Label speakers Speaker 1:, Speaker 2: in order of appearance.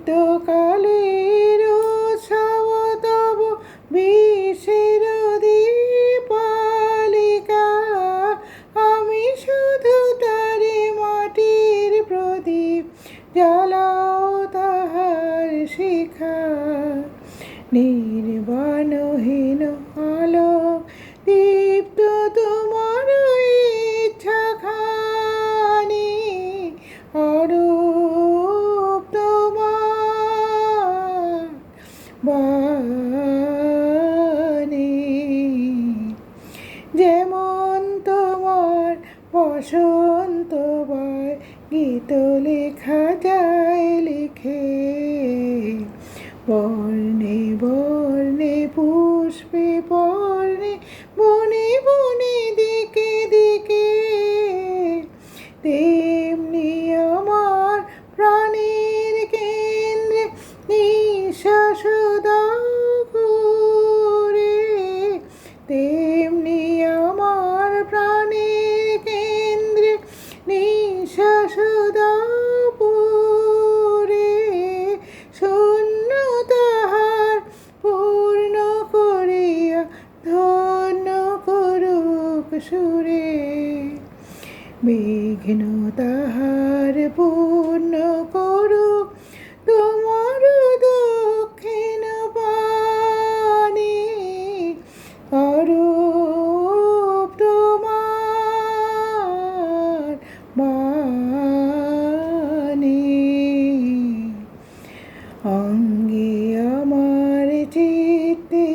Speaker 1: নিত্যকালের উৎসব তব বিশ্বের দীপালিকা। আমি শুধু তারে মাটির প্রদীপ, জ্বালাও তাহার শিখা। নির্বাণহীন আলোক দীপ্ত তোমার ইচ্ছাখানি, অরূপ তোমার বাণী। যেমন তোমার বসন্ত বায় গীত লেখা যায় লিখে, বর্ণে বর্ণে পুষ্পে পর্ণে বনে বনে দিকে দিকে, তেমনি আমার প্রাণের কেন্দ্রে নিঃশ্বাস দাও ঘুরে। তেমনি আমার প্রাণের কেন্দ্রে নিঃশ্বাস দাও পুরে। শূন্য তাহার পূর্ণ করিয়া ধন্য করুক সুরে। বিঘ্ন তাহার পূর্ণ করুক তোমার দক্ষিণ পানি, অরূপ তোমার বাণী। অঙ্গে আমার চিত্তে